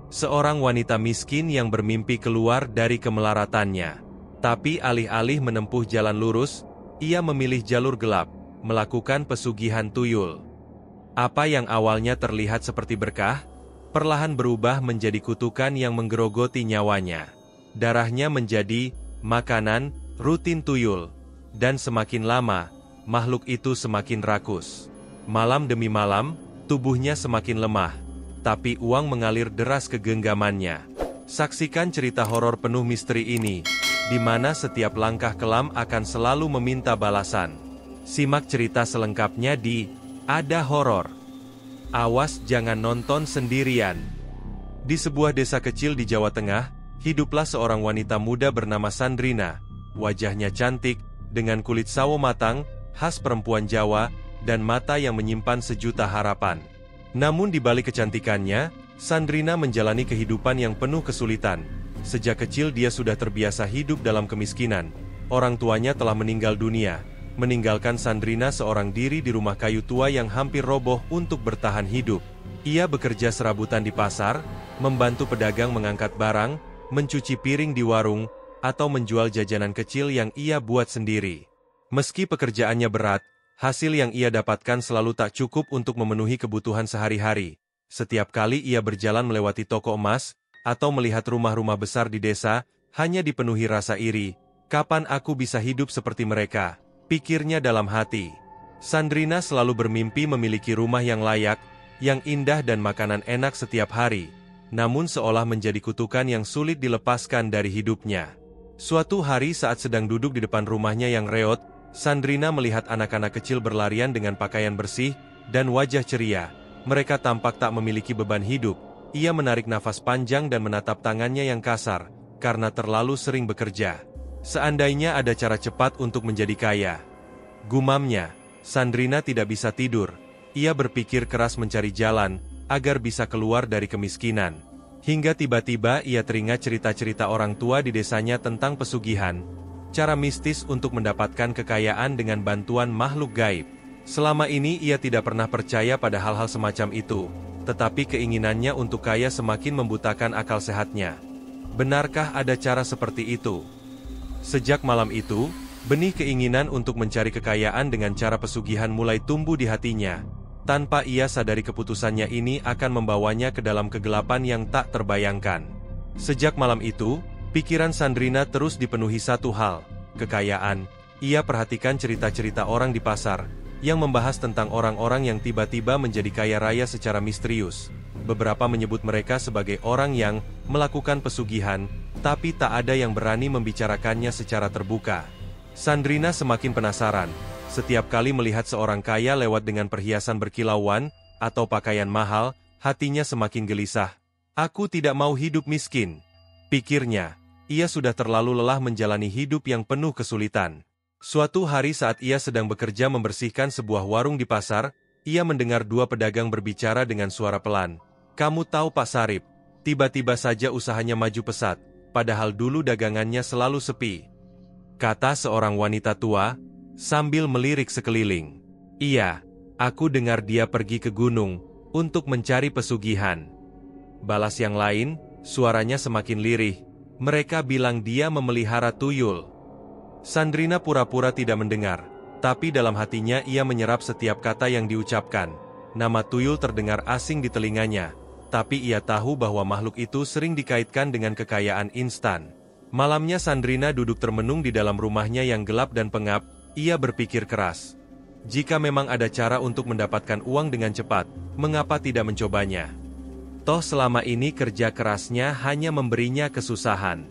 Seorang wanita miskin yang bermimpi keluar dari kemelaratannya. Tapi alih-alih menempuh jalan lurus, ia memilih jalur gelap, melakukan pesugihan tuyul. Apa yang awalnya terlihat seperti berkah, perlahan berubah menjadi kutukan yang menggerogoti nyawanya. Darahnya menjadi makanan rutin tuyul, dan semakin lama, makhluk itu semakin rakus. Malam demi malam, tubuhnya semakin lemah, tapi uang mengalir deras ke genggamannya. Saksikan cerita horor penuh misteri ini, di mana setiap langkah kelam akan selalu meminta balasan. Simak cerita selengkapnya di Ada Horor. Awas jangan nonton sendirian. Di sebuah desa kecil di Jawa Tengah, hiduplah seorang wanita muda bernama Sandrina. Wajahnya cantik, dengan kulit sawo matang, khas perempuan Jawa, dan mata yang menyimpan sejuta harapan. Namun di balik kecantikannya, Sandrina menjalani kehidupan yang penuh kesulitan. Sejak kecil dia sudah terbiasa hidup dalam kemiskinan. Orang tuanya telah meninggal dunia, meninggalkan Sandrina seorang diri di rumah kayu tua yang hampir roboh untuk bertahan hidup. Ia bekerja serabutan di pasar, membantu pedagang mengangkat barang, mencuci piring di warung, atau menjual jajanan kecil yang ia buat sendiri. Meski pekerjaannya berat, hasil yang ia dapatkan selalu tak cukup untuk memenuhi kebutuhan sehari-hari. Setiap kali ia berjalan melewati toko emas, atau melihat rumah-rumah besar di desa, hanya dipenuhi rasa iri. Kapan aku bisa hidup seperti mereka? Pikirnya dalam hati. Sandrina selalu bermimpi memiliki rumah yang layak, yang indah dan makanan enak setiap hari. Namun seolah menjadi kutukan yang sulit dilepaskan dari hidupnya. Suatu hari saat sedang duduk di depan rumahnya yang reot, Sandrina melihat anak-anak kecil berlarian dengan pakaian bersih dan wajah ceria. Mereka tampak tak memiliki beban hidup. Ia menarik nafas panjang dan menatap tangannya yang kasar, karena terlalu sering bekerja. Seandainya ada cara cepat untuk menjadi kaya. Gumamnya, Sandrina tidak bisa tidur. Ia berpikir keras mencari jalan, agar bisa keluar dari kemiskinan. Hingga tiba-tiba ia teringat cerita-cerita orang tua di desanya tentang pesugihan. Cara mistis untuk mendapatkan kekayaan dengan bantuan makhluk gaib. Selama ini ia tidak pernah percaya pada hal-hal semacam itu, tetapi keinginannya untuk kaya semakin membutakan akal sehatnya. Benarkah ada cara seperti itu? Sejak malam itu, benih keinginan untuk mencari kekayaan dengan cara pesugihan mulai tumbuh di hatinya. Tanpa ia sadari keputusannya ini akan membawanya ke dalam kegelapan yang tak terbayangkan. Sejak malam itu, pikiran Sandrina terus dipenuhi satu hal, kekayaan. Ia perhatikan cerita-cerita orang di pasar, yang membahas tentang orang-orang yang tiba-tiba menjadi kaya raya secara misterius. Beberapa menyebut mereka sebagai orang yang melakukan pesugihan, tapi tak ada yang berani membicarakannya secara terbuka. Sandrina semakin penasaran. Setiap kali melihat seorang kaya lewat dengan perhiasan berkilauan, atau pakaian mahal, hatinya semakin gelisah. Aku tidak mau hidup miskin. Pikirnya, ia sudah terlalu lelah menjalani hidup yang penuh kesulitan. Suatu hari saat ia sedang bekerja membersihkan sebuah warung di pasar, ia mendengar dua pedagang berbicara dengan suara pelan. Kamu tahu Pak Sarip, tiba-tiba saja usahanya maju pesat, padahal dulu dagangannya selalu sepi. Kata seorang wanita tua, sambil melirik sekeliling. Iya, aku dengar dia pergi ke gunung, untuk mencari pesugihan. Balas yang lain, suaranya semakin lirih. Mereka bilang dia memelihara tuyul. Sandrina pura-pura tidak mendengar, tapi dalam hatinya ia menyerap setiap kata yang diucapkan. Nama tuyul terdengar asing di telinganya, tapi ia tahu bahwa makhluk itu sering dikaitkan dengan kekayaan instan. Malamnya Sandrina duduk termenung di dalam rumahnya yang gelap dan pengap. Ia berpikir keras. Jika memang ada cara untuk mendapatkan uang dengan cepat, mengapa tidak mencobanya? Toh selama ini kerja kerasnya hanya memberinya kesusahan.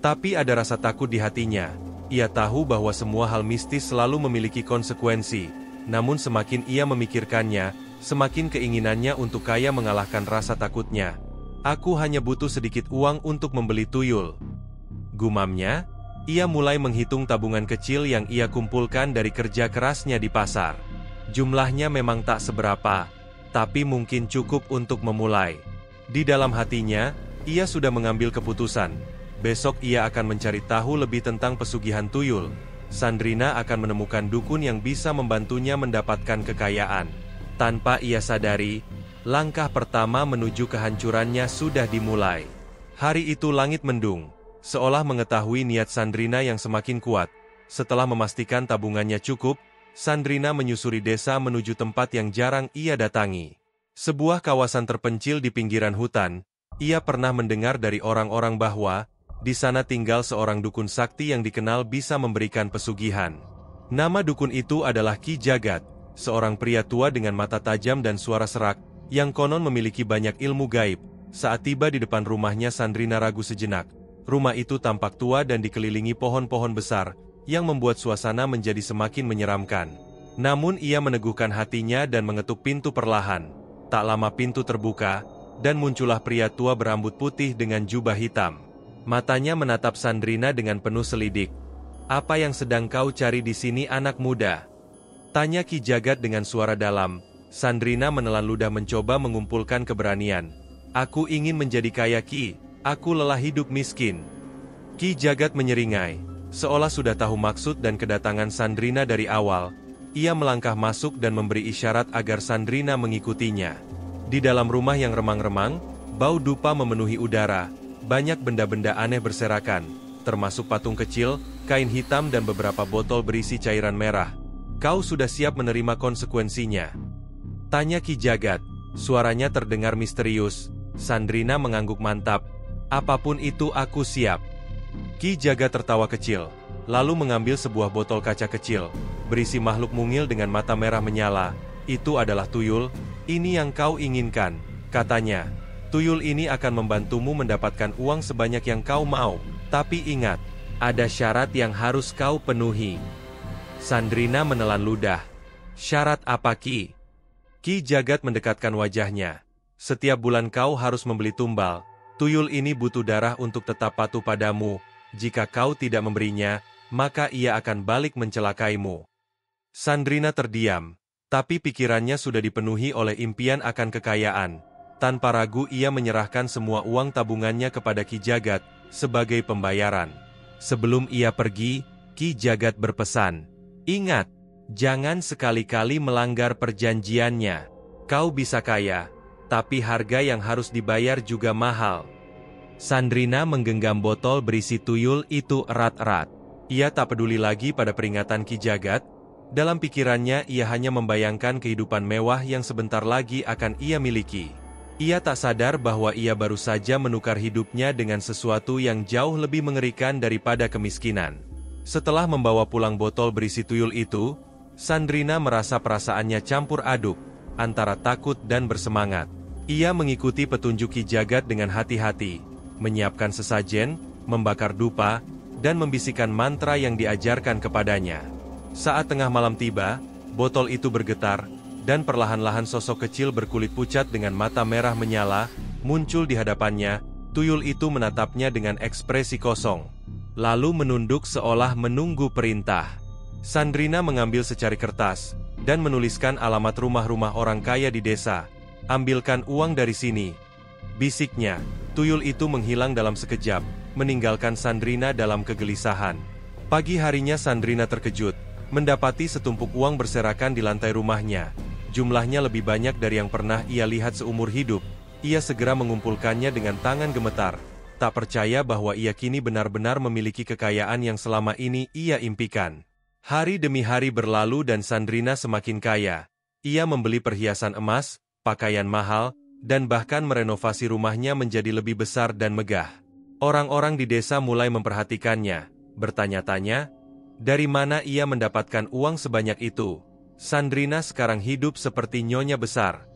Tapi ada rasa takut di hatinya. Ia tahu bahwa semua hal mistis selalu memiliki konsekuensi. Namun semakin ia memikirkannya, semakin keinginannya untuk kaya mengalahkan rasa takutnya. Aku hanya butuh sedikit uang untuk membeli tuyul. Gumamnya. Ia mulai menghitung tabungan kecil yang ia kumpulkan dari kerja kerasnya di pasar. Jumlahnya memang tak seberapa, tapi mungkin cukup untuk memulai. Di dalam hatinya, ia sudah mengambil keputusan. Besok ia akan mencari tahu lebih tentang pesugihan tuyul. Sandrina akan menemukan dukun yang bisa membantunya mendapatkan kekayaan. Tanpa ia sadari, Langkah pertama menuju kehancurannya sudah dimulai. Hari itu langit mendung, seolah mengetahui niat Sandrina yang semakin kuat. Setelah memastikan tabungannya cukup, Sandrina menyusuri desa menuju tempat yang jarang ia datangi. Sebuah kawasan terpencil di pinggiran hutan. Ia pernah mendengar dari orang-orang bahwa di sana tinggal seorang dukun sakti yang dikenal bisa memberikan pesugihan. Nama dukun itu adalah Ki Jagat, seorang pria tua dengan mata tajam dan suara serak, yang konon memiliki banyak ilmu gaib. Saat tiba di depan rumahnya, Sandrina ragu sejenak. Rumah itu tampak tua dan dikelilingi pohon-pohon besar, yang membuat suasana menjadi semakin menyeramkan. Namun ia meneguhkan hatinya dan mengetuk pintu perlahan. Tak lama pintu terbuka, dan muncullah pria tua berambut putih dengan jubah hitam. Matanya menatap Sandrina dengan penuh selidik. "Apa yang sedang kau cari di sini, anak muda?" tanya Ki Jagat dengan suara dalam. Sandrina menelan ludah mencoba mengumpulkan keberanian. "Aku ingin menjadi kaya, Ki. Aku lelah hidup miskin." Ki Jagat menyeringai, seolah sudah tahu maksud dan kedatangan Sandrina dari awal. Ia melangkah masuk dan memberi isyarat agar Sandrina mengikutinya. Di dalam rumah yang remang-remang, bau dupa memenuhi udara. Banyak benda-benda aneh berserakan, termasuk patung kecil, kain hitam dan beberapa botol berisi cairan merah. "Kau sudah siap menerima konsekuensinya?" tanya Ki Jagat. Suaranya terdengar misterius. Sandrina mengangguk mantap. "Apapun itu aku siap." Ki Jagat tertawa kecil, lalu mengambil sebuah botol kaca kecil, berisi makhluk mungil dengan mata merah menyala. "Itu adalah tuyul, ini yang kau inginkan," katanya. "Tuyul ini akan membantumu mendapatkan uang sebanyak yang kau mau. Tapi ingat, ada syarat yang harus kau penuhi." Sandrina menelan ludah. "Syarat apa, Ki?" Ki Jagat mendekatkan wajahnya. "Setiap bulan kau harus membeli tumbal. Tuyul ini butuh darah untuk tetap patuh padamu. Jika kau tidak memberinya, maka ia akan balik mencelakaimu." Sandrina terdiam, tapi pikirannya sudah dipenuhi oleh impian akan kekayaan. Tanpa ragu ia menyerahkan semua uang tabungannya kepada Ki Jagat sebagai pembayaran. Sebelum ia pergi, Ki Jagat berpesan, "Ingat, jangan sekali-kali melanggar perjanjiannya. Kau bisa kaya, tapi harga yang harus dibayar juga mahal." Sandrina menggenggam botol berisi tuyul itu erat-erat. Ia tak peduli lagi pada peringatan Ki Jagat. Dalam pikirannya ia hanya membayangkan kehidupan mewah yang sebentar lagi akan ia miliki. Ia tak sadar bahwa ia baru saja menukar hidupnya dengan sesuatu yang jauh lebih mengerikan daripada kemiskinan. Setelah membawa pulang botol berisi tuyul itu, Sandrina merasa perasaannya campur aduk, antara takut dan bersemangat. Ia mengikuti petunjuk Ki Jagat dengan hati-hati, menyiapkan sesajen, membakar dupa, dan membisikkan mantra yang diajarkan kepadanya. Saat tengah malam tiba, botol itu bergetar, dan perlahan-lahan sosok kecil berkulit pucat dengan mata merah menyala, muncul di hadapannya. Tuyul itu menatapnya dengan ekspresi kosong, lalu menunduk seolah menunggu perintah. Sandrina mengambil secari kertas, dan menuliskan alamat rumah-rumah orang kaya di desa. "Ambilkan uang dari sini," bisiknya. Tuyul itu menghilang dalam sekejap, meninggalkan Sandrina dalam kegelisahan. Pagi harinya Sandrina terkejut, mendapati setumpuk uang berserakan di lantai rumahnya. Jumlahnya lebih banyak dari yang pernah ia lihat seumur hidup. Ia segera mengumpulkannya dengan tangan gemetar, tak percaya bahwa ia kini benar-benar memiliki kekayaan yang selama ini ia impikan. Hari demi hari berlalu dan Sandrina semakin kaya. Ia membeli perhiasan emas, pakaian mahal, dan bahkan merenovasi rumahnya menjadi lebih besar dan megah. Orang-orang di desa mulai memperhatikannya, bertanya-tanya, dari mana ia mendapatkan uang sebanyak itu. Sandrina sekarang hidup seperti nyonya besar,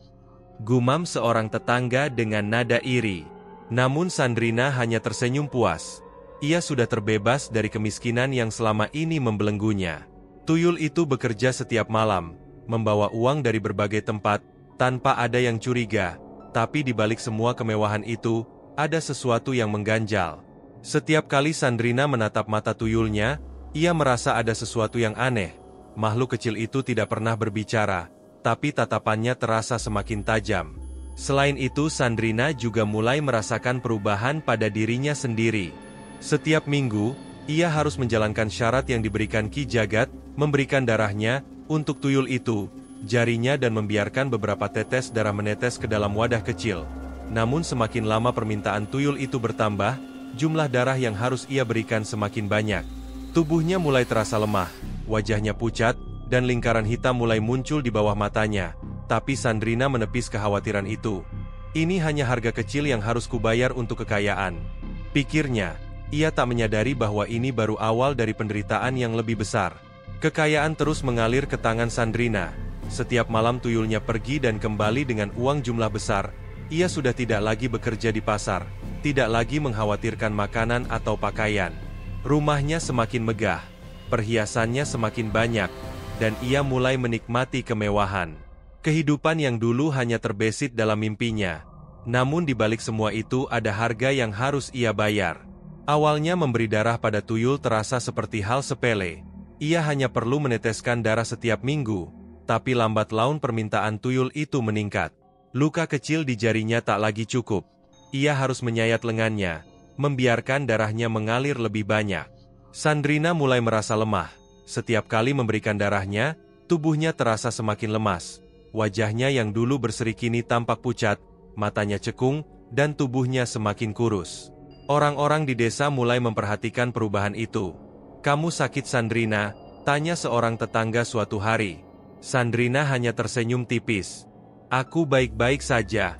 gumam seorang tetangga dengan nada iri. Namun Sandrina hanya tersenyum puas. Ia sudah terbebas dari kemiskinan yang selama ini membelenggunya. Tuyul itu bekerja setiap malam, membawa uang dari berbagai tempat, tanpa ada yang curiga. Tapi di balik semua kemewahan itu, ada sesuatu yang mengganjal. Setiap kali Sandrina menatap mata tuyulnya, ia merasa ada sesuatu yang aneh. Makhluk kecil itu tidak pernah berbicara, tapi tatapannya terasa semakin tajam. Selain itu, Sandrina juga mulai merasakan perubahan pada dirinya sendiri. Setiap minggu, ia harus menjalankan syarat yang diberikan Ki Jagat, memberikan darahnya untuk tuyul itu. jarinya dan membiarkan beberapa tetes darah menetes ke dalam wadah kecil. Namun semakin lama permintaan tuyul itu bertambah, jumlah darah yang harus ia berikan semakin banyak. Tubuhnya mulai terasa lemah, wajahnya pucat, dan lingkaran hitam mulai muncul di bawah matanya. Tapi Sandrina menepis kekhawatiran itu. Ini hanya harga kecil yang harus kubayar untuk kekayaan. Pikirnya, ia tak menyadari bahwa ini baru awal dari penderitaan yang lebih besar. Kekayaan terus mengalir ke tangan Sandrina. Setiap malam tuyulnya pergi dan kembali dengan uang jumlah besar. Ia sudah tidak lagi bekerja di pasar, tidak lagi mengkhawatirkan makanan atau pakaian. Rumahnya semakin megah, perhiasannya semakin banyak, dan ia mulai menikmati kemewahan. Kehidupan yang dulu hanya terbesit dalam mimpinya. Namun di balik semua itu ada harga yang harus ia bayar. Awalnya memberi darah pada tuyul terasa seperti hal sepele. Ia hanya perlu meneteskan darah setiap minggu. Tapi lambat laun permintaan tuyul itu meningkat. Luka kecil di jarinya tak lagi cukup. Ia harus menyayat lengannya, membiarkan darahnya mengalir lebih banyak. Sandrina mulai merasa lemah. Setiap kali memberikan darahnya, tubuhnya terasa semakin lemas. Wajahnya yang dulu berseri kini tampak pucat, matanya cekung, dan tubuhnya semakin kurus. Orang-orang di desa mulai memperhatikan perubahan itu. "Kamu sakit, Sandrina?" tanya seorang tetangga suatu hari. Sandrina hanya tersenyum tipis. "Aku baik-baik saja,"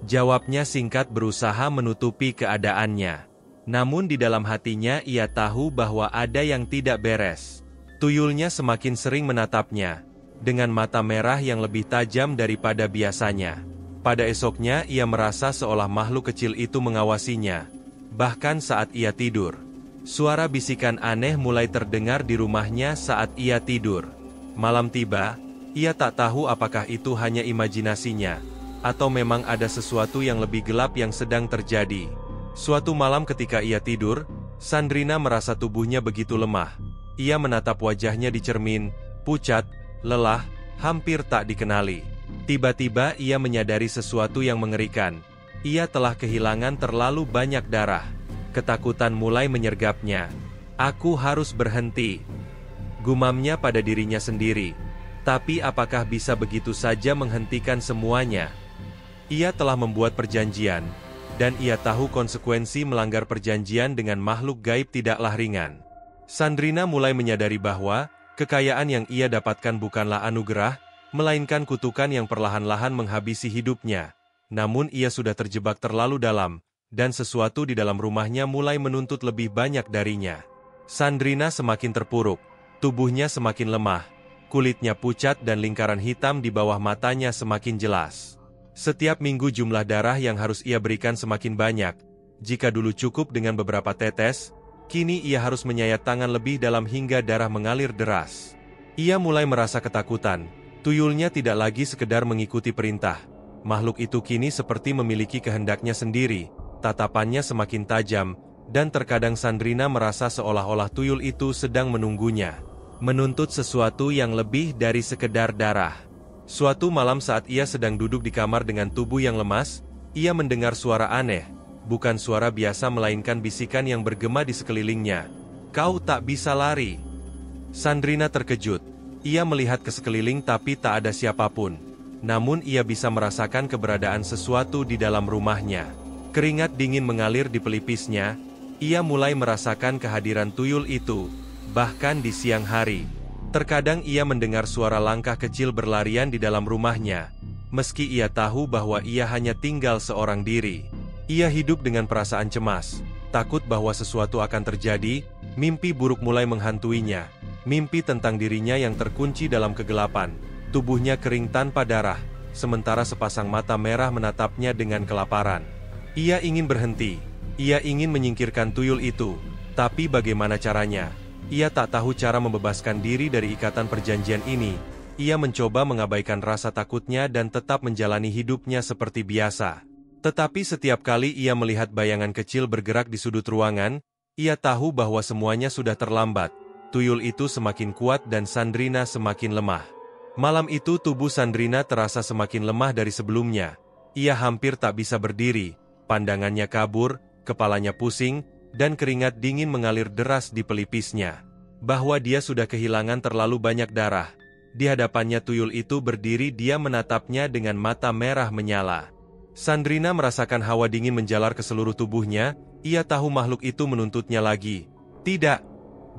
jawabnya singkat berusaha menutupi keadaannya. Namun di dalam hatinya ia tahu bahwa ada yang tidak beres. Tuyulnya semakin sering menatapnya, dengan mata merah yang lebih tajam daripada biasanya. Pada esoknya ia merasa seolah makhluk kecil itu mengawasinya. Bahkan saat ia tidur, suara bisikan aneh mulai terdengar di rumahnya saat ia tidur. Malam tiba, ia tak tahu apakah itu hanya imajinasinya, atau memang ada sesuatu yang lebih gelap yang sedang terjadi. Suatu malam ketika ia tidur, Sandrina merasa tubuhnya begitu lemah. Ia menatap wajahnya di cermin, pucat, lelah, hampir tak dikenali. Tiba-tiba ia menyadari sesuatu yang mengerikan. Ia telah kehilangan terlalu banyak darah. Ketakutan mulai menyergapnya. "Aku harus berhenti," gumamnya pada dirinya sendiri. Tapi apakah bisa begitu saja menghentikan semuanya? Ia telah membuat perjanjian, dan ia tahu konsekuensi melanggar perjanjian dengan makhluk gaib tidaklah ringan. Sandrina mulai menyadari bahwa kekayaan yang ia dapatkan bukanlah anugerah, melainkan kutukan yang perlahan-lahan menghabisi hidupnya. Namun ia sudah terjebak terlalu dalam, dan sesuatu di dalam rumahnya mulai menuntut lebih banyak darinya. Sandrina semakin terpuruk. Tubuhnya semakin lemah, kulitnya pucat dan lingkaran hitam di bawah matanya semakin jelas. Setiap minggu jumlah darah yang harus ia berikan semakin banyak. Jika dulu cukup dengan beberapa tetes, kini ia harus menyayat tangan lebih dalam hingga darah mengalir deras. Ia mulai merasa ketakutan. Tuyulnya tidak lagi sekedar mengikuti perintah. Makhluk itu kini seperti memiliki kehendaknya sendiri. Tatapannya semakin tajam, dan terkadang Sandrina merasa seolah-olah tuyul itu sedang menunggunya, menuntut sesuatu yang lebih dari sekedar darah. Suatu malam saat ia sedang duduk di kamar dengan tubuh yang lemas, ia mendengar suara aneh, bukan suara biasa melainkan bisikan yang bergema di sekelilingnya. "Kau tak bisa lari." Sandrina terkejut. Ia melihat ke sekeliling tapi tak ada siapapun. Namun ia bisa merasakan keberadaan sesuatu di dalam rumahnya. Keringat dingin mengalir di pelipisnya. Ia mulai merasakan kehadiran tuyul itu, bahkan di siang hari. Terkadang ia mendengar suara langkah kecil berlarian di dalam rumahnya. Meski ia tahu bahwa ia hanya tinggal seorang diri. Ia hidup dengan perasaan cemas, takut bahwa sesuatu akan terjadi. Mimpi buruk mulai menghantuinya. Mimpi tentang dirinya yang terkunci dalam kegelapan. Tubuhnya kering tanpa darah, sementara sepasang mata merah menatapnya dengan kelaparan. Ia ingin berhenti. Ia ingin menyingkirkan tuyul itu. Tapi bagaimana caranya? Ia tak tahu cara membebaskan diri dari ikatan perjanjian ini. Ia mencoba mengabaikan rasa takutnya dan tetap menjalani hidupnya seperti biasa. Tetapi setiap kali ia melihat bayangan kecil bergerak di sudut ruangan, ia tahu bahwa semuanya sudah terlambat. Tuyul itu semakin kuat dan Sandrina semakin lemah. Malam itu tubuh Sandrina terasa semakin lemah dari sebelumnya. Ia hampir tak bisa berdiri, pandangannya kabur, kepalanya pusing, dan keringat dingin mengalir deras di pelipisnya. Bahwa dia sudah kehilangan terlalu banyak darah. Di hadapannya tuyul itu berdiri, dia menatapnya dengan mata merah menyala. Sandrina merasakan hawa dingin menjalar ke seluruh tubuhnya, ia tahu makhluk itu menuntutnya lagi. "Tidak!"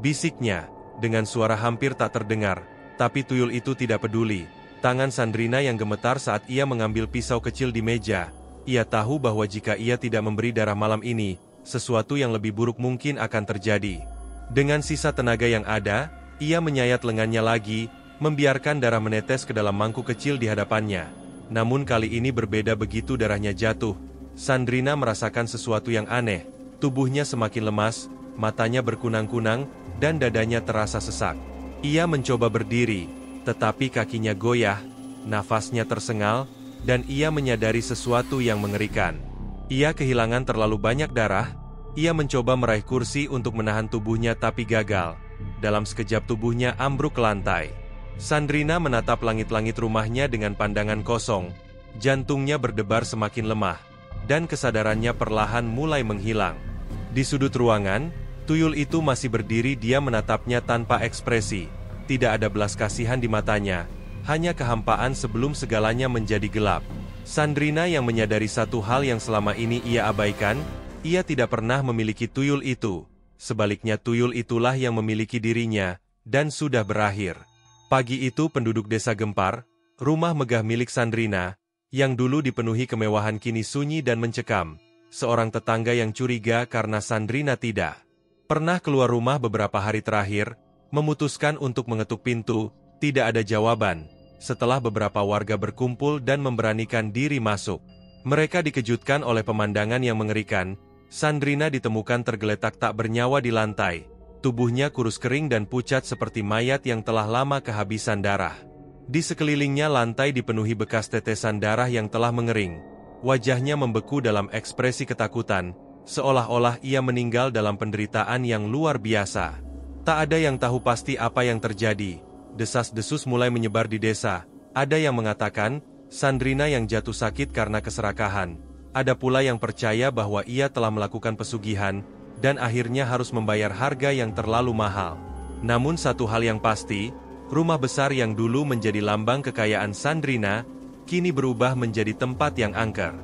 bisiknya, dengan suara hampir tak terdengar, tapi tuyul itu tidak peduli. Tangan Sandrina yang gemetar saat ia mengambil pisau kecil di meja. Ia tahu bahwa jika ia tidak memberi darah malam ini, sesuatu yang lebih buruk mungkin akan terjadi. Dengan sisa tenaga yang ada, ia menyayat lengannya lagi, membiarkan darah menetes ke dalam mangkuk kecil di hadapannya. Namun kali ini berbeda, begitu darahnya jatuh. Sandrina merasakan sesuatu yang aneh. Tubuhnya semakin lemas, matanya berkunang-kunang, dan dadanya terasa sesak. Ia mencoba berdiri, tetapi kakinya goyah, nafasnya tersengal, dan ia menyadari sesuatu yang mengerikan. Ia kehilangan terlalu banyak darah. Ia mencoba meraih kursi untuk menahan tubuhnya tapi gagal. Dalam sekejap tubuhnya ambruk ke lantai. Sandrina menatap langit-langit rumahnya dengan pandangan kosong. Jantungnya berdebar semakin lemah, dan kesadarannya perlahan mulai menghilang. Di sudut ruangan, tuyul itu masih berdiri, dia menatapnya tanpa ekspresi. Tidak ada belas kasihan di matanya, hanya kehampaan sebelum segalanya menjadi gelap. Sandrina yang menyadari satu hal yang selama ini ia abaikan, ia tidak pernah memiliki tuyul itu. Sebaliknya tuyul itulah yang memiliki dirinya, dan sudah berakhir. Pagi itu penduduk desa gempar, rumah megah milik Sandrina, yang dulu dipenuhi kemewahan kini sunyi dan mencekam. Seorang tetangga yang curiga karena Sandrina tidak pernah keluar rumah beberapa hari terakhir, memutuskan untuk mengetuk pintu. Tidak ada jawaban. Setelah beberapa warga berkumpul dan memberanikan diri masuk, mereka dikejutkan oleh pemandangan yang mengerikan. Sandrina ditemukan tergeletak tak bernyawa di lantai. Tubuhnya kurus kering dan pucat seperti mayat yang telah lama kehabisan darah. Di sekelilingnya lantai dipenuhi bekas tetesan darah yang telah mengering. Wajahnya membeku dalam ekspresi ketakutan, seolah-olah ia meninggal dalam penderitaan yang luar biasa. Tak ada yang tahu pasti apa yang terjadi. Desas-desus mulai menyebar di desa. Ada yang mengatakan, Sandrina yang jatuh sakit karena keserakahan. Ada pula yang percaya bahwa ia telah melakukan pesugihan, dan akhirnya harus membayar harga yang terlalu mahal. Namun satu hal yang pasti, rumah besar yang dulu menjadi lambang kekayaan Sandrina, kini berubah menjadi tempat yang angker.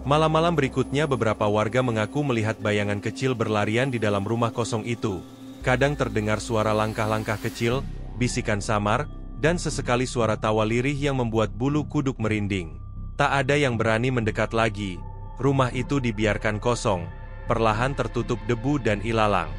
Malam-malam berikutnya beberapa warga mengaku melihat bayangan kecil berlarian di dalam rumah kosong itu. Kadang terdengar suara langkah-langkah kecil, bisikan samar, dan sesekali suara tawa lirih yang membuat bulu kuduk merinding. Tak ada yang berani mendekat lagi. Rumah itu dibiarkan kosong, perlahan tertutup debu dan ilalang.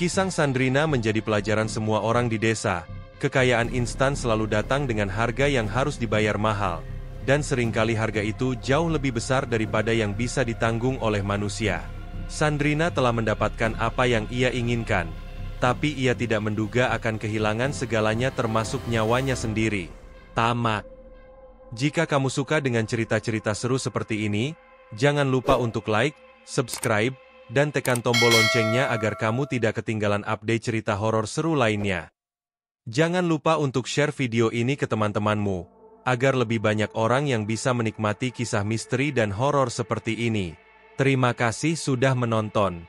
Kisah Sandrina menjadi pelajaran semua orang di desa. Kekayaan instan selalu datang dengan harga yang harus dibayar mahal, dan seringkali harga itu jauh lebih besar daripada yang bisa ditanggung oleh manusia. Sandrina telah mendapatkan apa yang ia inginkan, tapi ia tidak menduga akan kehilangan segalanya termasuk nyawanya sendiri. Tamat. Jika kamu suka dengan cerita-cerita seru seperti ini, jangan lupa untuk like, subscribe, dan tekan tombol loncengnya agar kamu tidak ketinggalan update cerita horor seru lainnya. Jangan lupa untuk share video ini ke teman-temanmu, agar lebih banyak orang yang bisa menikmati kisah misteri dan horor seperti ini. Terima kasih sudah menonton.